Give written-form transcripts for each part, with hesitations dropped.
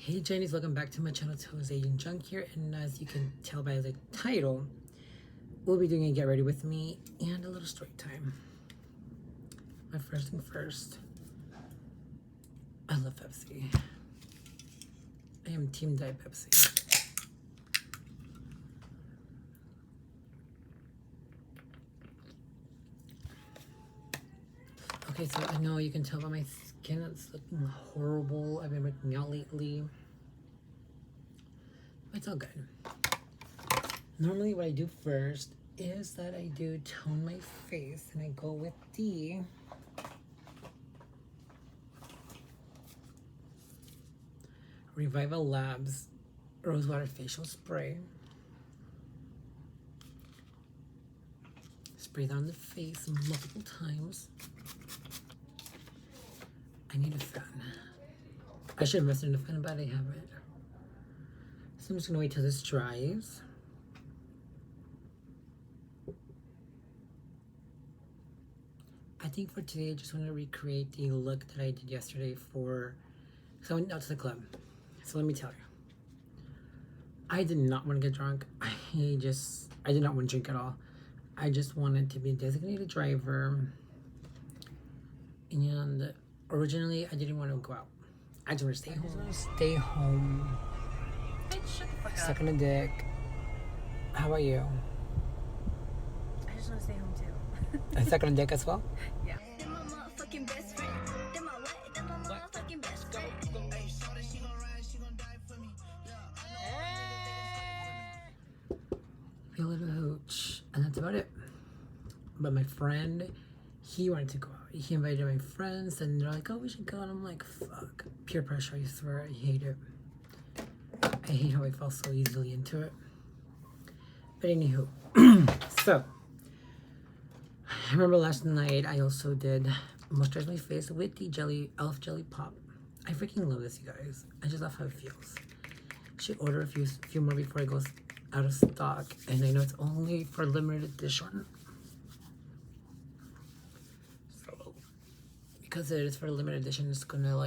Hey Jeunnies, welcome back to my channel. It's Jose and Junk here, and as you can tell by the title, we'll be doing a get ready with me and a little story time. My first thing first, I love Pepsi. I am Team Diet Pepsi. Okay, so I know you can tell by my skin it's looking horrible. I've been working out lately. It's all good. Normally what I do first is that I do tone my face, and I go with the Revival Labs Rosewood Facial Spray. Spray that on the face multiple times. I need a fan. I should have invested in a fan, but I haven't. So I'm just gonna wait till this dries. I think for today, I just want to recreate the look that I did yesterday for, because I went out to the club. So let me tell you, I did not want to get drunk. I did not want to drink at all. I just wanted to be a designated driver. And originally, I didn't want to go out. I just want to stay home. Stay home. Bitch, shut the fuck up. Suck on a dick. How about you? I just want to stay home too. I suck on a dick as well? Yeah. Feel a little hooch, and that's about it. But my friend, he wanted to go out. He invited my friends, and they're like, "Oh, we should go." And I'm like, "Fuck, peer pressure! I swear, I hate it. I hate how I fall so easily into it." But anywho, so I remember last night I also did moisturize my face with the Elf Jelly Pop. I freaking love this, you guys. I just love how it feels. Should order a few more before it goes out of stock, and I know it's only for limited edition. So because it is for a limited edition, it's gonna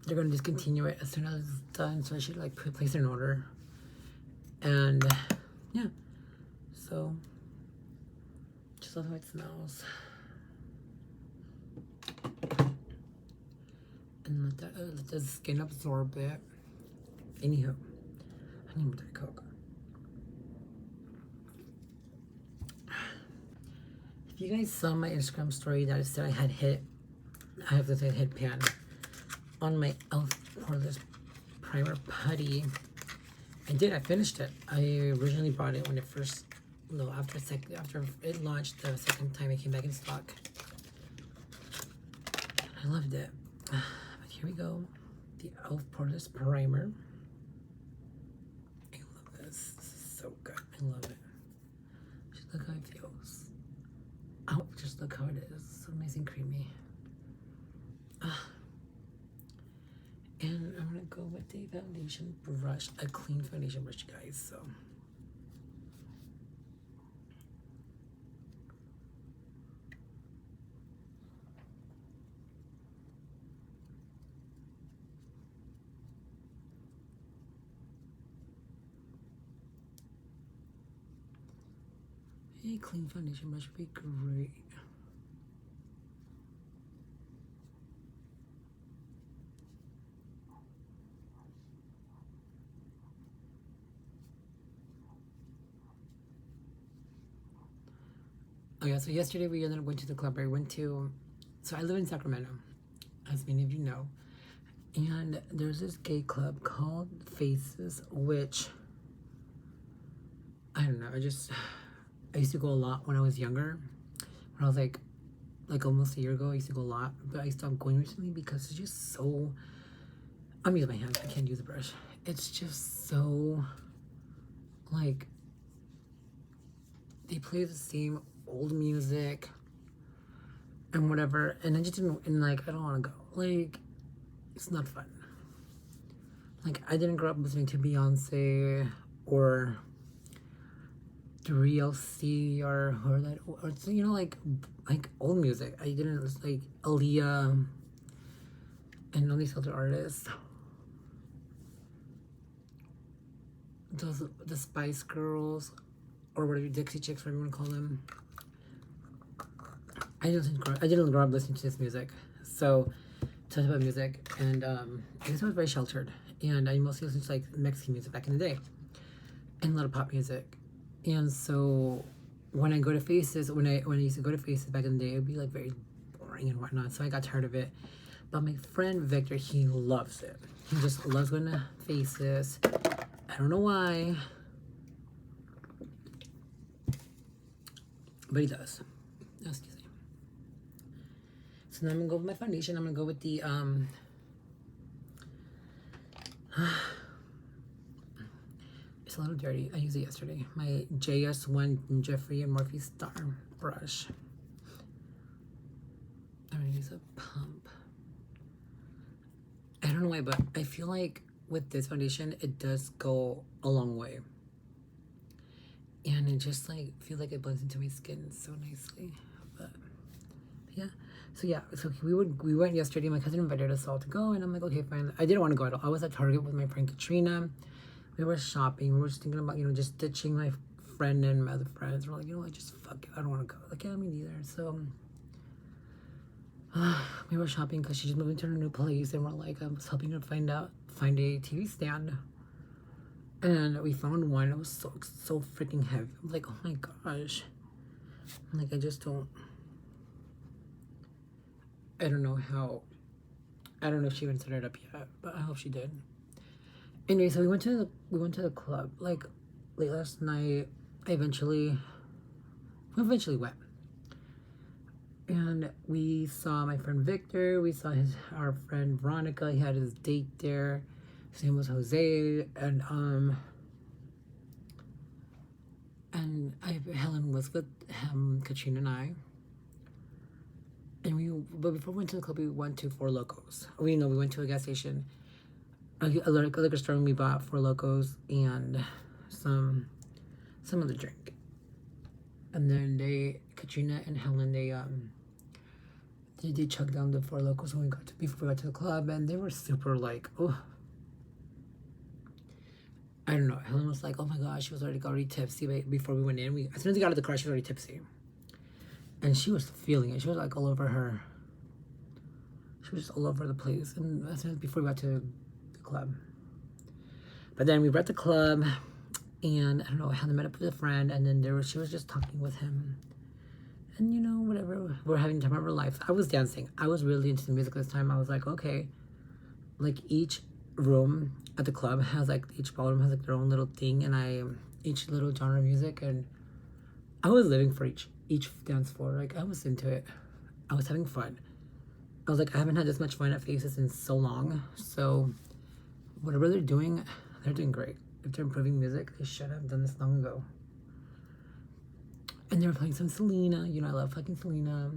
they're gonna discontinue it as soon as it's done. So I should place an order. And yeah, so just love how it smells. And let the skin absorb it. Anywho, I need more Diet Coke. If you guys saw my Instagram story that I said I have this headband on my Elf Poreless Primer Putty. I did. I finished it. I originally bought it when it first, no, after it launched the second time it came back in stock. I loved it. But here we go. The Elf Poreless Primer. I love this. This is so good. I love it. Just look how it feels. Oh, just look how it is. So nice and creamy. And I'm gonna go with the foundation brush, a clean foundation brush, guys. So a clean foundation brush would be great. Oh yeah, so yesterday we ended up going to the club. So I live in Sacramento, as many of you know. And there's this gay club called Faces, which, I don't know, I used to go a lot when I was younger. When I was like almost a year ago, I used to go a lot. But I stopped going recently because it's just so, I'm using my hands, I can't use a brush. It's just so, they play the same old music and whatever, and I just didn't, and I don't want to go. It's not fun. I didn't grow up listening to Beyonce or 3LC or that, or you know, like old music. I didn't listen Aaliyah and all these other artists. The Spice Girls, or whatever, Dixie Chicks, whatever you want to call them. I didn't grow up listening to this music, so talk about music, and I guess I was very sheltered, and I mostly listened to like Mexican music back in the day, and a lot of pop music, and so when I go to Faces, when I used to go to Faces back in the day, it would be like very boring and whatnot, so I got tired of it. But my friend Victor, he loves it. He just loves going to Faces. I don't know why, but he does. Excuse me. So now I'm gonna go with my foundation. I'm gonna go with the it's a little dirty. I used it yesterday. My JS1 Jeffrey and Morphe Star brush. I'm gonna use a pump. I don't know why, but I feel like with this foundation, it does go a long way. And it just like feels like it blends into my skin so nicely. But yeah. So we went yesterday. My cousin invited us all to go, and I'm like, okay, fine. I didn't want to go at all. I was at Target with my friend Katrina. We were shopping. We were just thinking about, just ditching my friend and my other friends. We're like, what, just fuck it. I don't want to go. Like, yeah, me neither. So we were shopping because she's moving to her new place, and we're like, I was helping her find a TV stand, and we found one. It was so freaking heavy. I'm like, oh my gosh. I'm like, I don't know if she even set it up yet, but I hope she did. Anyway, so we went to the club like late last night. We eventually went. And we saw my friend Victor. We saw our friend Veronica. He had his date there. His name was Jose. And Helen was with him, Katrina and I. But before we went to the club, we went to Four Locos. We went to a gas station, a liquor store, and we bought Four Locos and some other drink. And then Katrina and Helen, they chugged down the Four Locos before we got to the club, and they were super like, oh, I don't know. Helen was like, oh my gosh, she was already tipsy before we went in. As soon as we got out of the car, she was already tipsy, and she was feeling it. She was like all over her. She was just all over the place, and as soon as before we got to the club. But then we were at the club, and I don't know, Helen met up with a friend, and then she was just talking with him. And whatever, we're having time of our life. I was dancing. I was really into the music this time. I was like, okay, like each room at the club has like, each ballroom has like their own little thing, and each little genre of music, and I was living for each dance floor. Like, I was into it. I was having fun. I was like, I haven't had this much fun at Faces in so long. So whatever they're doing great. If they're improving music, they should have done this long ago. And they were playing some Selena. I love fucking Selena.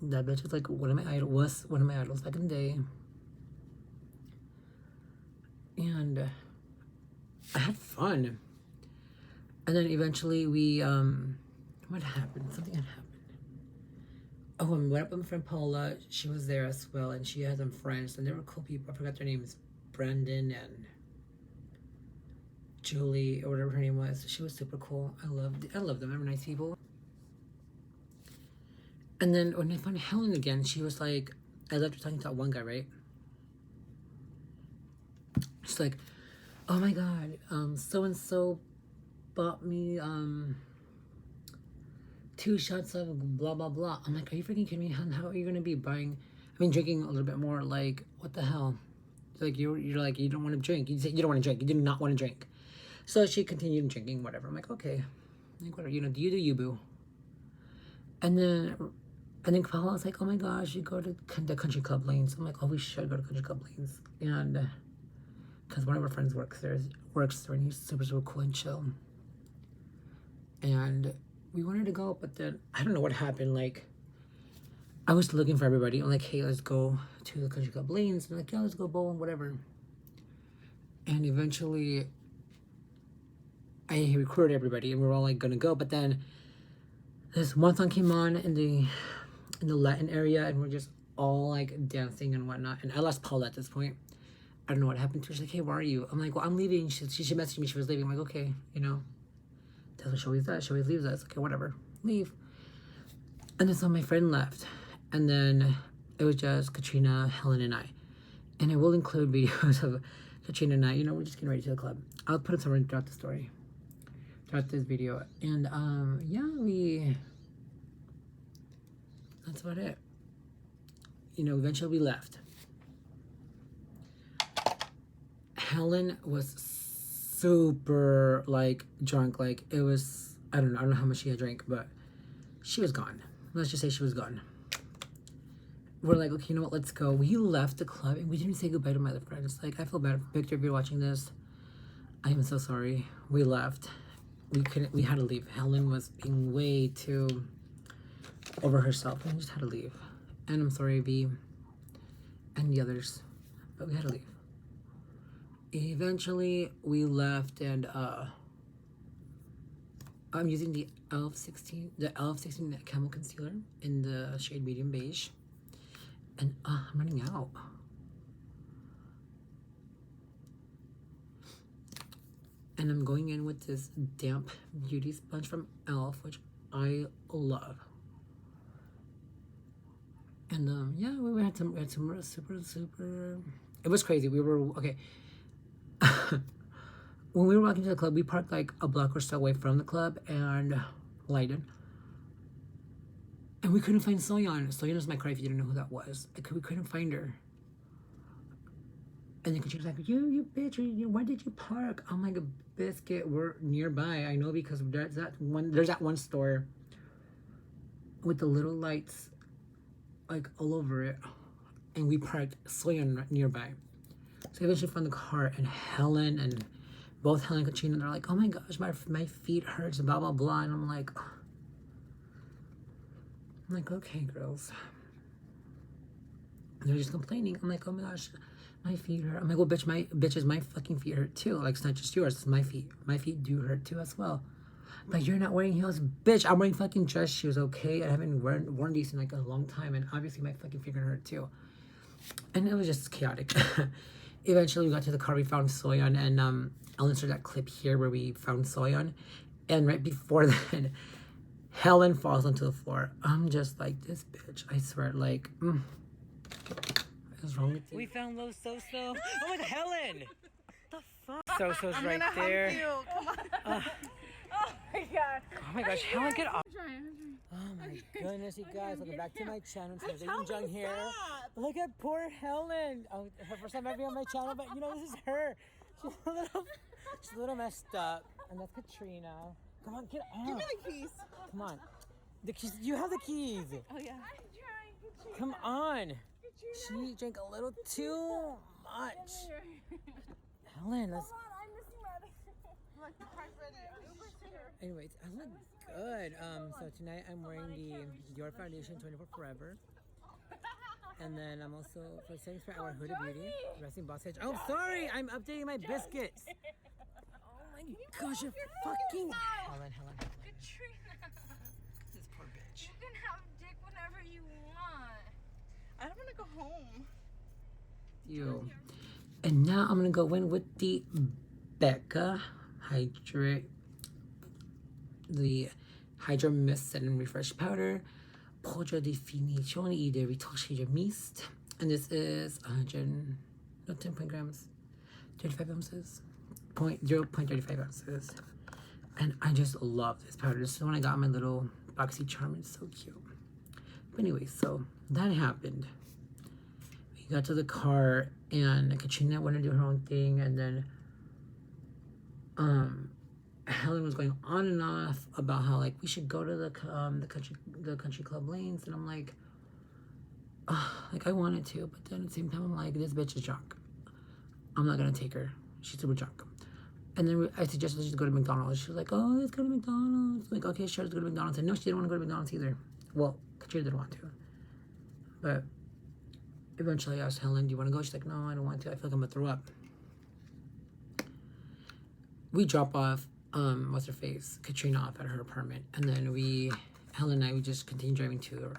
That bitch was like one of my idols back in the day. And I had fun. And then eventually what happened? Something had happened. Oh, I went up with my friend Paula. She was there as well, and she had some friends, and they were cool people. I forgot their names. Brandon and Julie, or whatever her name was. She was super cool. I love them. They were nice people. And then when I found Helen again, she was like, I loved her talking to that one guy, right? She's like, oh my god, so and so bought me 2 shots of blah blah blah. I'm like, are you freaking kidding me? How are you gonna be drinking a little bit more? Like, what the hell? Like, you're like, you don't want to drink. You said you don't want to drink. You do not want to drink. So she continued drinking, whatever. I'm like, okay, like, whatever. You do you, boo. And then Paula was like, oh my gosh, you go to the Country Club Lanes. I'm like, oh, we should go to Country Club Lanes. And because one of our friends works there, and he's super, super cool and chill. And we wanted to go, but then I don't know what happened. Like, I was looking for everybody. I'm like, hey, let's go to the Country Club Lanes. I'm like, yeah, let's go bowling, whatever. And eventually, I recruited everybody, and we were all like gonna go. But then this one song came on in the Latin area, and we're just all like dancing and whatnot. And I lost Paula at this point. I don't know what happened to her. She's like, hey, where are you? I'm like, well, I'm leaving. She messaged me. She was leaving. I'm like, okay, you know. Tell her she always does. She always leaves us. Okay, whatever. Leave. And then so my friend left. And then it was just Katrina, Helen, and I. And I will include videos of Katrina and I. You know, we're just getting ready to the club. I'll put it somewhere throughout the story. Throughout this video. And, yeah, that's about it. You know, eventually we left. Helen was super, like, drunk. Like, it was, I don't know how much she had drank, but she was gone. Let's just say she was gone. We're like, okay, you know what, let's go. We left the club, and we didn't say goodbye to my other friends. Like, I feel bad. Victor, if you're watching this, I am so sorry. We left. We had to leave. Helen was being way too over herself, and we just had to leave. And I'm sorry, V, and the others, but we had to leave. Eventually, we left, and I'm using the e.l.f. 16 Camo Concealer in the shade Medium Beige, and I'm running out. And I'm going in with this damp beauty sponge from e.l.f., which I love. And yeah, we had some super. It was crazy. We were okay. When we were walking to the club, we parked like a block or so away from the club and Leiden. And we couldn't find Soyeon. Soyeon was my cry if you didn't know who that was. We couldn't find her. And then she was like, you bitch, why did you park? I'm like, biscuit, we're nearby. I know because there's that one store with the little lights like all over it. And we parked Soyeon nearby. So eventually found the car, and Helen and both Helen and Katrina, they're like, oh my gosh, my feet hurts, blah, blah, blah. And I'm like, okay, girls. And they're just complaining. I'm like, oh my gosh, my feet hurt. I'm like, well, bitches, my fucking feet hurt too. Like, it's not just yours, it's my feet. My feet do hurt too as well. But you're not wearing heels, bitch. I'm wearing fucking dress shoes, okay? I haven't worn these in like a long time, and obviously my fucking feet hurt too. And it was just chaotic. Eventually, we got to the car, we found Soyeon, and I'll insert that clip here where we found Soyeon. And right before that, Helen falls onto the floor. I'm just like, this bitch, I swear, like, what is wrong with you? We found Lo So-So. Oh my God, Helen! The fuck? So-So's right there. I'm gonna help you. Come on. Oh my God. Oh my gosh, Helen, get off. I'm trying. Oh my goodness, you guys, welcome back to my channel. It's Jung here. Stop. Look at poor Helen. Oh, her first time ever on my channel, but you know, this is her. She's a little messed up. And that's Katrina. Come on, get off. Give me the keys. Come on. The keys, you have the keys. Oh yeah. I'm trying, Katrina. Come on. Katrina. She drank a little too much. Helen, let's... Hold on, I'm missing my other. Look, car's ready. Anyways, I look good. So tonight I'm wearing the Dior Foundation 24 Forever. And then I'm also, for the same spot, I wear Huda Beauty, Resting Boss Edge. Oh, sorry, I'm updating my biscuits. Oh my gosh, you're fucking... Helen. Katrina. This poor bitch. You can have dick whenever you want. I don't want to go home. You. And now I'm gonna go in with the Becca Hydra-Mist Set and Refresh Powder, Poudre Definition de Retouche Hydra-Mist, and this is 10 grams, 35 ounces, 0.35 ounces, and I just love this powder. This is the one I got in my little boxy charm. It's so cute. But anyway, so that happened. We got to the car, and Katrina wanted to do her own thing, and then Helen was going on and off about how like we should go to the country club lanes, and I'm like, like I wanted to, but then at the same time I'm like, this bitch is drunk. I'm not gonna take her. She's super drunk. And then I suggested she go to McDonald's. She was like, oh, let's go to McDonald's. I'm like, okay, sure, let's go to McDonald's. And no, she didn't want to go to McDonald's either. Well, Katrina didn't want to. But eventually I asked Helen, do you want to go? She's like, no, I don't want to. I feel like I'm gonna throw up. We drop off, Katrina off at her apartment. And then Helen and I, we just continue driving to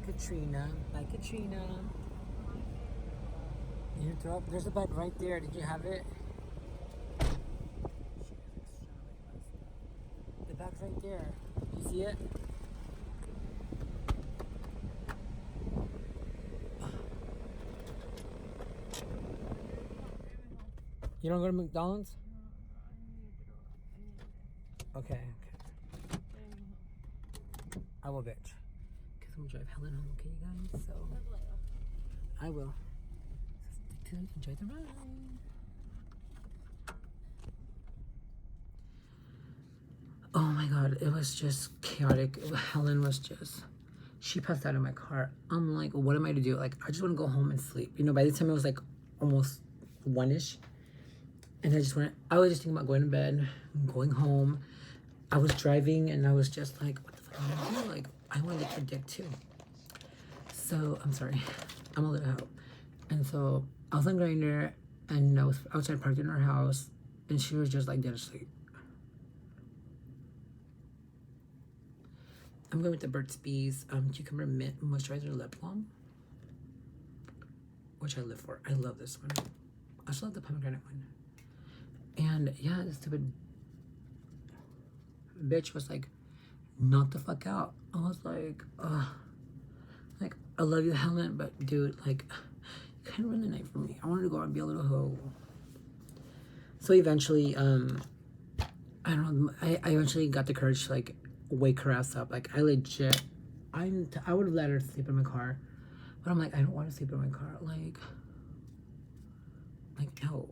Katrina. Bye, Katrina. You throw up. There's a bed right there. Did you have it? The bag's right there. You see it? You don't go to McDonald's? Okay. I will, bitch. Because I'm gonna drive Helen home, okay, you guys? So, I will. So, enjoy the ride. Oh my god, it was just chaotic. Helen was just, she passed out in my car. I'm like, what am I to do? Like, I just want to go home and sleep. You know, by the time it was like almost 1-ish. And I was just thinking about going to bed, going home. I was driving and I was just like, what the fuck am I gonna do? Like, I want to lick her dick too. So, I'm sorry. I'm a little out. And so, I was on Grindr and I was outside parked in her house and she was just like dead asleep. I'm going with the Burt's Bees Cucumber Mint Moisturizer Lip Balm, which I live for. I love this one. I also love the pomegranate one. And yeah, this stupid bitch was like, knock the fuck out. I was like, like, I love you, Helen, but dude, like, you kind of ruined the night for me. I wanted to go out and be a little hoe. So eventually, I don't know, I eventually got the courage to like wake her ass up. Like, I legit, I would have let her sleep in my car, but I'm like, I don't want to sleep in my car. Like no.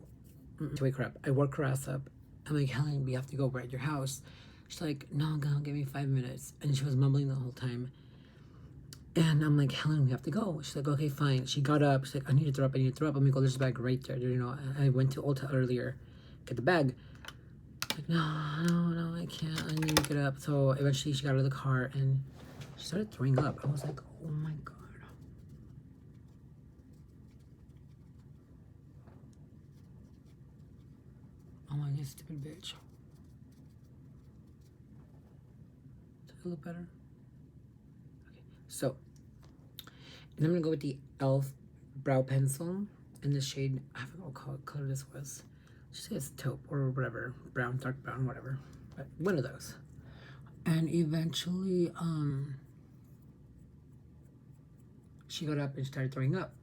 To wake her up, I woke her ass up. I'm like, Helen, we have to go. We're at your house. She's like, no, girl, give me 5 minutes. And she was mumbling the whole time. And I'm like, Helen, we have to go. She's like, okay, fine. She got up. She's like, I need to throw up. I'm like, oh, there's a bag right there. You know, I went to Ulta earlier, get the bag. Like, no, I can't. I need to get up. So eventually she got out of the car and she started throwing up. I was like, oh my God. Oh my God, stupid bitch. Does it look better? Okay, so, and I'm gonna go with the e.l.f. brow pencil in the shade, I forgot what color this was. She says taupe or whatever, brown, dark brown, whatever. But one of those. And eventually, she got up and started throwing up.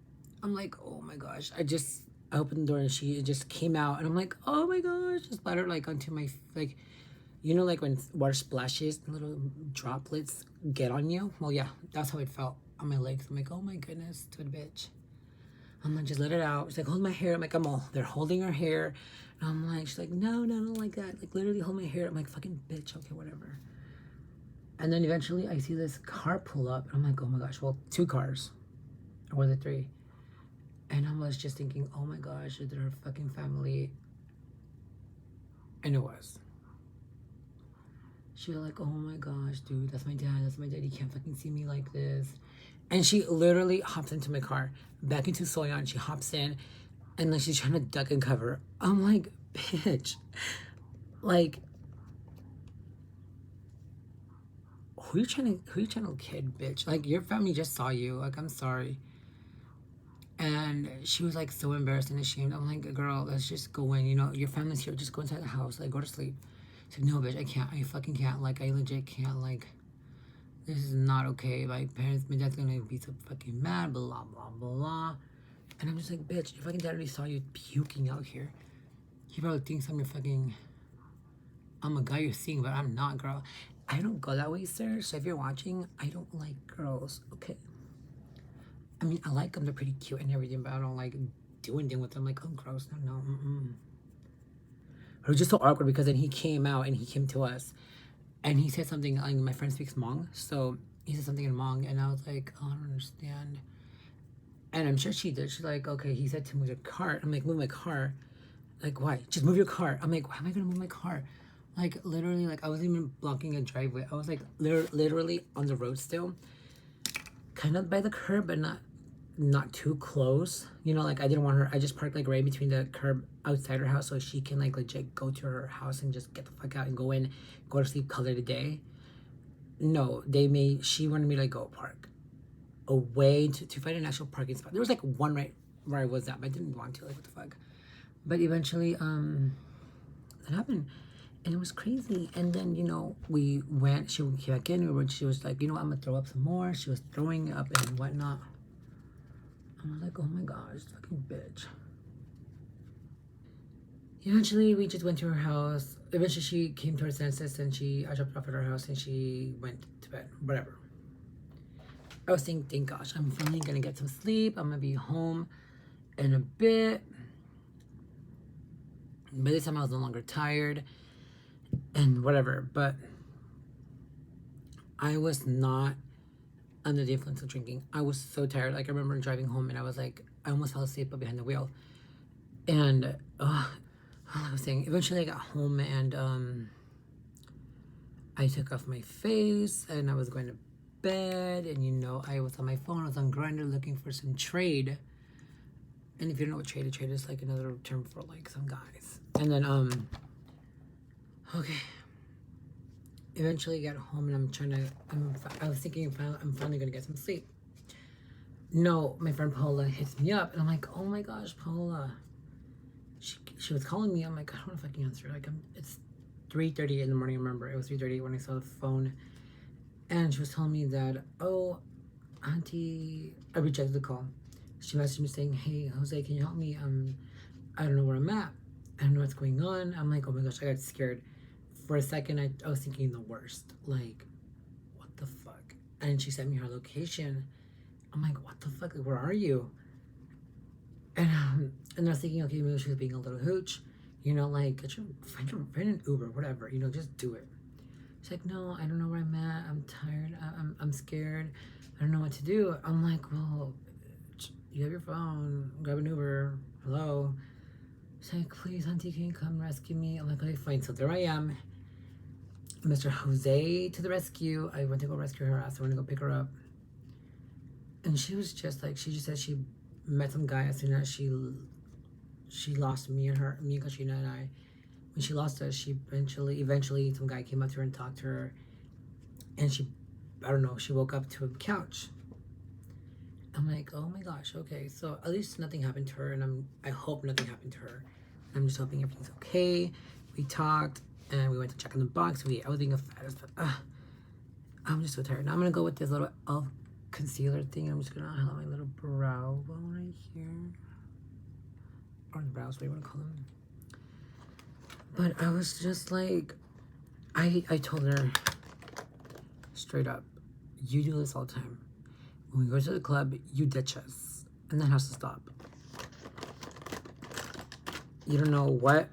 I'm like, oh my gosh. I opened the door and she just came out and I'm like, oh my gosh, just splattered like onto my, like, you know, like when water splashes, little droplets get on you? Well, yeah, that's how it felt on my legs. I'm like, oh my goodness, stupid bitch. I'm like, just let it out. She's like, hold my hair. I'm like, they're holding her hair. And I'm like, she's like, no, I don't like that. Like, literally hold my hair. I'm like, fucking bitch, okay, whatever. And then eventually I see this car pull up. And I'm like, oh my gosh, well, 2 cars. Or was it 3? And I was just thinking, oh my gosh, is it her fucking family? And it was. She was like, oh my gosh, dude, that's my dad. You can't fucking see me like this. And she literally hops into my car, back into Soyeon. She hops in, and like she's trying to duck and cover. I'm like, bitch. Like, who you trying to kid, bitch? Like, your family just saw you. Like, I'm sorry. And she was like so embarrassed and ashamed. I'm like, girl, let's just go in. You know, your family's here. Just go inside the house. Like, go to sleep. She's like, no, bitch, I can't. I fucking can't. Like, I legit can't. Like, this is not okay. My dad's gonna be so fucking mad. Blah, blah, blah. And I'm just like, bitch, your fucking dad already saw you puking out here. He probably thinks I'm a guy you're seeing, but I'm not, girl. I don't go that way, sir. So if you're watching, I don't like girls, okay? I mean, I like them. They're pretty cute and everything, but I don't like doing anything with them. Like, oh, gross. No. It was just so awkward because then he came out and he came to us. And he said something, like, my friend speaks Hmong. So he said something in Hmong. And I was like, oh, I don't understand. And I'm sure she did. She's like, okay, he said to move your car. I'm like, move my car. Like, why? Just move your car. I'm like, why am I going to move my car? Like, literally, like, I wasn't even blocking a driveway. I was, like, literally on the road still. Kind of by the curb, but not too close. You know, like, I didn't want her. I just parked, like, right between the curb outside her house so she can, like, legit go to her house and just get the fuck out and go to sleep, color the day. No, she wanted me to, like, go park. away to find an actual parking spot. There was like one right where I was at, but I didn't want to. Like, what the fuck? But eventually, that happened. And it was crazy. And then, you know, we went, she came back in, she was like, you know what, I'm gonna throw up some more. She was throwing up and whatnot. I was like, oh my gosh, fucking bitch. Eventually, we just went to her house. Eventually, she came to her senses and I dropped her off at her house and she went to bed, whatever. I was thinking, thank gosh, I'm finally gonna get some sleep. I'm gonna be home in a bit. By this time, I was no longer tired and whatever, but I was not under the influence of drinking. I was so tired. Like, I remember driving home and I was like, I almost fell asleep behind the wheel. And I was saying, eventually I got home and I took off my face and I was going to bed, and you know, I was on my phone, I was on Grindr looking for some trade. And if you don't know what trade is like another term for like some guys. And then okay, eventually I got home and I was thinking I'm finally gonna get some sleep. No, my friend Paula hits me up and I'm like, oh my gosh, Paula. She was calling me. I'm like, I don't want to fucking answer. Like, it's 3:30 in the morning. I remember it was 3:30 when I saw the phone, and she was telling me that, oh, auntie, I rejected the call. She messaged me saying, hey, Jose, can you help me? I don't know where I'm at. I don't know what's going on. I'm like, oh my gosh, I got scared. For a second, I was thinking the worst. Like, what the fuck? And she sent me her location. I'm like, what the fuck? Like, where are you? And I was thinking, okay, maybe she was being a little hooch. You know, like, find an Uber, whatever. You know, just do it. She's like, no, I don't know where I'm at. I'm tired. I'm scared. I don't know what to do. I'm like, well, you have your phone. Grab an Uber. Hello. She's like, please, auntie, can you come rescue me? I'm like, okay, fine. So there I am. Mr. Jose to the rescue. I went to go rescue her ass. I went to go pick her up. And she was just like, she just said she met some guy as soon as she lost me and Katrina and I. When she lost us, she eventually some guy came up to her and talked to her, and I don't know, she woke up to a couch. I'm like, oh my gosh, okay, so at least nothing happened to her, and I hope nothing happened to her. I'm just hoping everything's okay. We talked and we went to check in the box. I was being a fattest, but I'm just so tired. Now I'm gonna go with this little elf concealer thing. I'm just gonna highlight my little brow bone right here, or the brows, what do you want to call them? But I was just like, I told her straight up, you do this all the time. When we go to the club, you ditch us, and that has to stop. You don't know what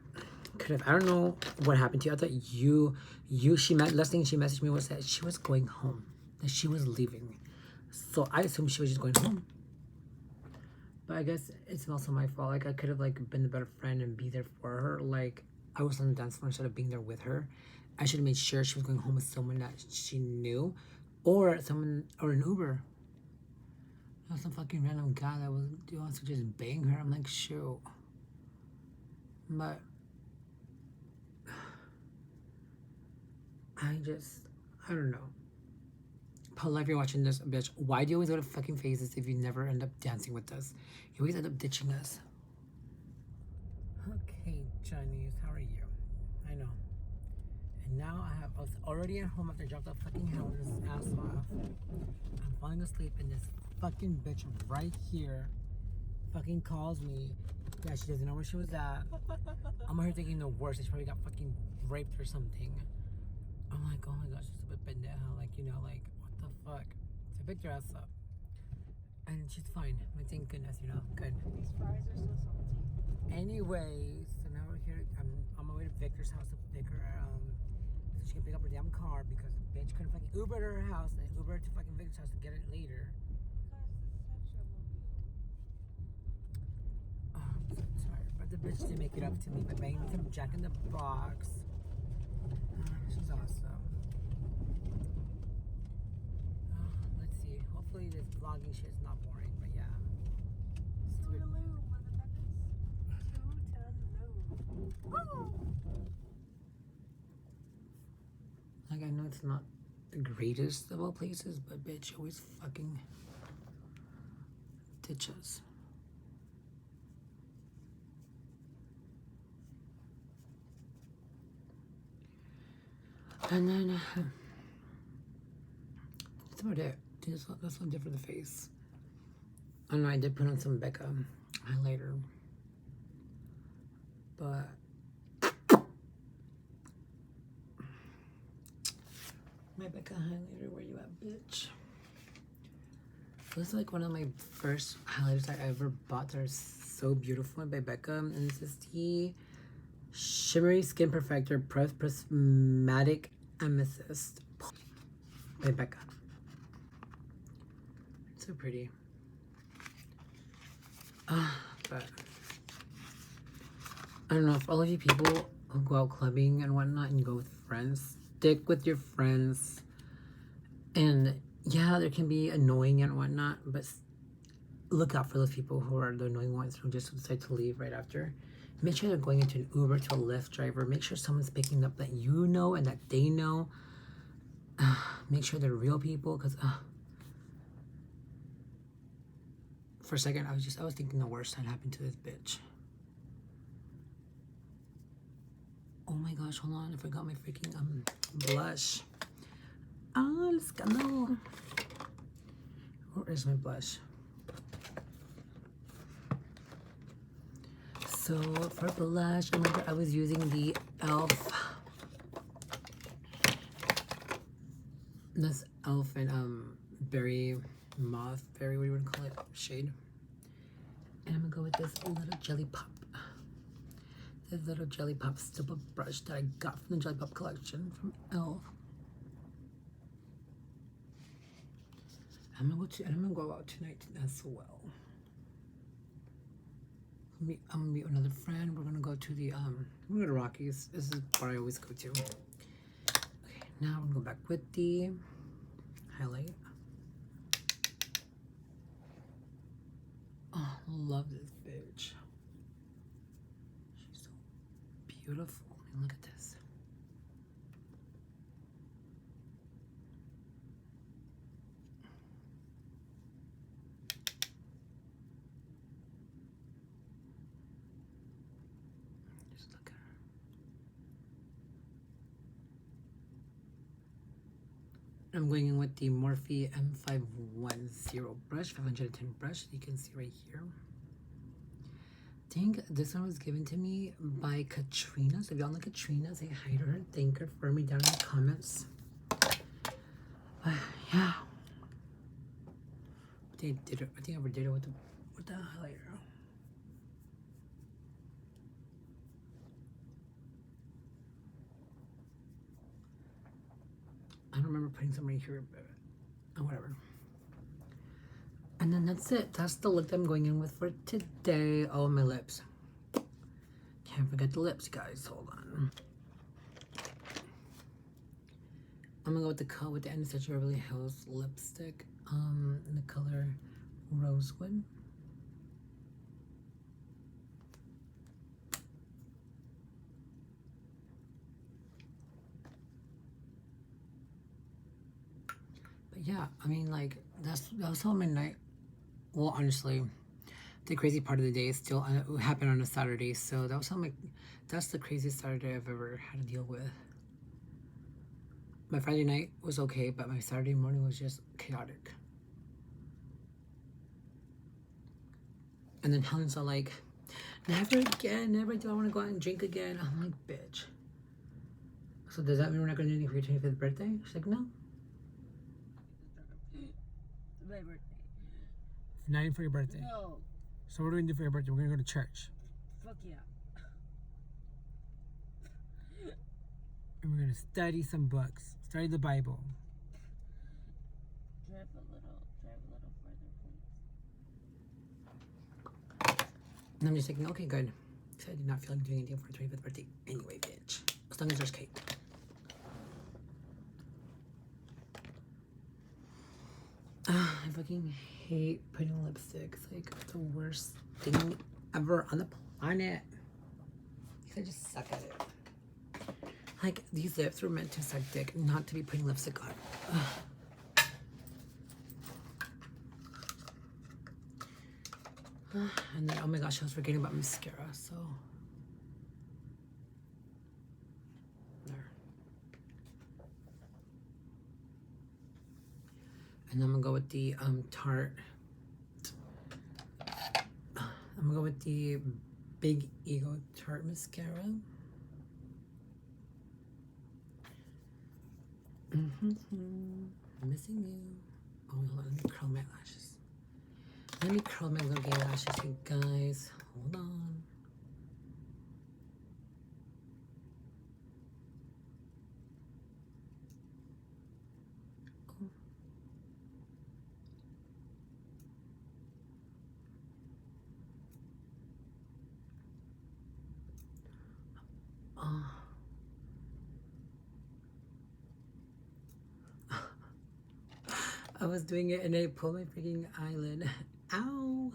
I don't know what happened to you. I thought last thing she messaged me was that she was going home, that she was leaving. So I assumed she was just going home. But I guess it's also my fault. Like, I could have like been a better friend and be there for her. Like, I was on the dance floor instead of being there with her. I should have made sure she was going home with someone that she knew, or an Uber. Not some fucking random guy that wants to just bang her. I'm like, shoot. But I don't know. Paula, if you're watching this, bitch, why do you always go to fucking phases if you never end up dancing with us? You always end up ditching us. Okay, Jeunnies, how are you? I know. And now I was already at home after I dropped that fucking ass off. I'm falling asleep and this fucking bitch right here fucking calls me. Yeah, she doesn't know where she was at. I'm over here thinking the worst. She probably got fucking raped or something. I'm like, oh my gosh, she's a bit pendeja. Like, you know, like, what the fuck? So I picked her ass up. And she's fine. I thank goodness, you know, good. These fries are so salty. Anyways, so now we're here. I'm on my way to Victor's house to pick her, so she can pick up her damn car because the bitch couldn't fucking Uber to her house and Uber to fucking Victor's house to get it later. Oh, I'm so tired. But the bitch didn't make it up to me by banging some Jack in the Box. She's awesome. Let's see. Hopefully this vlogging shit is not boring, but yeah. Toodaloo, motherfuckers. Toodaloo. Woo! Like, I know it's not the greatest of all places, but bitch, always fucking stitches. And then that's about it. That's one different for the face. I know I did put on some Becca highlighter, but my Becca highlighter, where you at, bitch? This is like one of my first highlighters I ever bought. They're so beautiful by Becca, and this is the Shimmering Skin Perfector Prismatic Amethyst by Becca. It's so pretty. But I don't know, if all of you people who go out clubbing and whatnot and you go with friends, stick with your friends. And yeah, there can be annoying and whatnot, but look out for those people who are the annoying ones who just decide to leave right after. Make sure they're going into an Uber, to a Lyft driver. Make sure someone's picking up that you know and that they know. Make sure they're real people, because for a second I was thinking the worst had happened to this bitch. Oh my gosh, hold on, I forgot my freaking blush. Let's go. Where is my blush? So for blush, I remember I was using the e.l.f. This e.l.f. and berry moth, berry, what do you want to call it, shade. And I'm gonna go with this little Jelly Pop. This little Jelly Pop stipple brush that I got from the Jelly Pop collection from e.l.f. I'm gonna go out tonight as well. I'm gonna meet another friend. We're gonna go to the we're gonna go to Rockies. This is where I always go to. Okay, now I'm gonna go back with the highlight. Oh, love this bitch. She's so beautiful. I mean, look at this. Just look at her. I'm going in with the Morphe M510 brush, 510 brush. You can see right here. I think this one was given to me by Katrina. So if y'all know Katrina, say hi to her. Thank her for me down in the comments. Yeah. I think I overdid it with the highlighter. I don't remember putting some right here, but whatever. And then that's it. That's the look that I'm going in with for today. Oh, my lips. Can't forget the lips, guys. Hold on. I'm gonna go with the Anastasia Beverly Hills lipstick. In the color Rosewood. But yeah, I mean, like, that was all my night. Well, honestly, the crazy part of the day is still happened on a Saturday, so that's the craziest Saturday I've ever had to deal with. My Friday night was okay, but my Saturday morning was just chaotic. And then Helen's all like, never again, never do I want to go out and drink again. I'm like, bitch. So does that mean we're not going to do anything for your 25th birthday? She's like, no. My birthday. Not even for your birthday. No. So what are we going to do for your birthday? We're going to go to church. Fuck yeah. And we're going to study some books. Study the Bible. Drive a little further, please. And I'm just thinking, okay, good. So I did not feel like doing anything for my 25th birthday anyway, bitch. As long as there's cake. I fucking hate putting lipstick. It's like the worst thing ever on the planet. I just suck at it. Like, these lips were meant to suck dick, not to be putting lipstick on. Ugh. And then, oh my gosh, I was forgetting about mascara, so. There. And I'm gonna go with the Tarte. I'm gonna go with the Big Ego Tarte mascara. Missing you. Oh, hold on, let me curl my lashes. Let me curl my little gay lashes, you guys. Hold on. I was doing it and I pulled my freaking eyelid. Ow!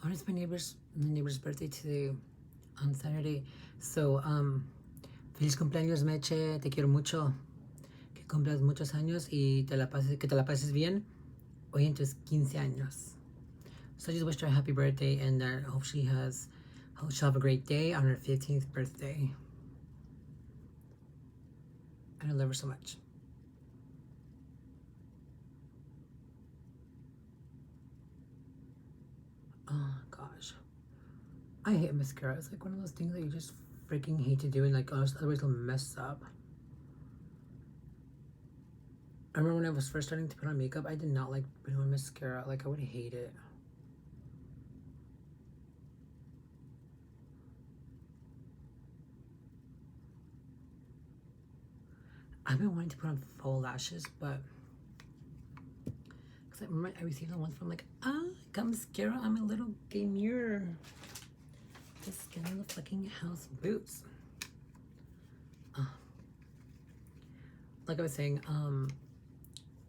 Oh, it's my neighbor's birthday today on Saturday. So, feliz cumpleaños, Meche. Te quiero mucho. Que cumplas muchos años y que te la pases bien hoy en tus 15 años. So I just wished her a happy birthday and I hope she'll have a great day on her 15th birthday. And I love her so much. Oh gosh. I hate mascara. It's like one of those things that you just freaking hate to do and like otherwise it'll mess up. I remember when I was first starting to put on makeup, I did not like putting on mascara. Like I would hate it. I've been wanting to put on faux lashes, but because I remember I received the ones from like, I got mascara on my little gay mirror. Just getting the fucking house boots. Like I was saying,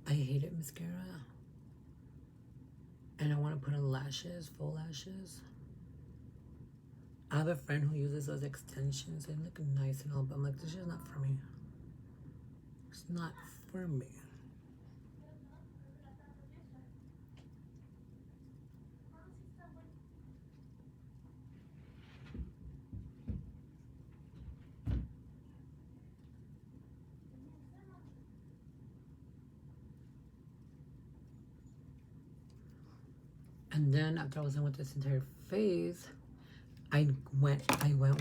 I hated mascara. And I want to put on lashes, faux lashes. I have a friend who uses those extensions. They look nice and all, but I'm like, this is not for me. It's not for me. And then after I was done with this entire phase, I went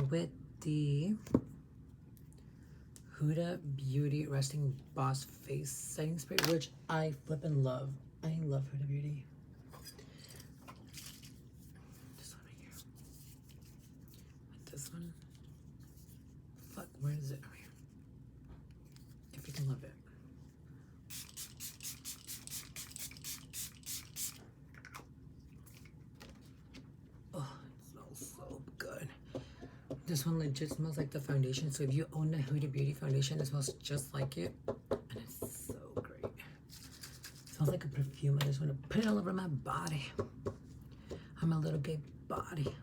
with the Huda Beauty Resting Boss Face Setting Spray, which I flippin' love. I love Huda Beauty. This one right here. Like this one. Fuck, where is it? Oh, here. I freaking love it. This one legit smells like the foundation. So if you own the Huda Beauty foundation, it smells just like it. And it's so great. It smells like a perfume. I just want to put it all over my body. On my little gay body.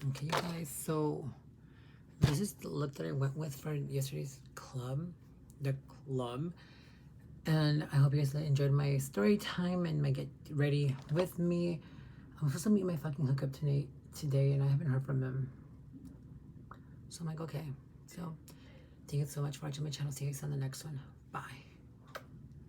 Okay, you guys. So this is the look that I went with for yesterday's club. The club. And I hope you guys enjoyed my story time and my get ready with me. I'm supposed to meet my fucking hookup today and I haven't heard from him. So I'm like, okay. So thank you so much for watching my channel. See you guys on the next one. Bye.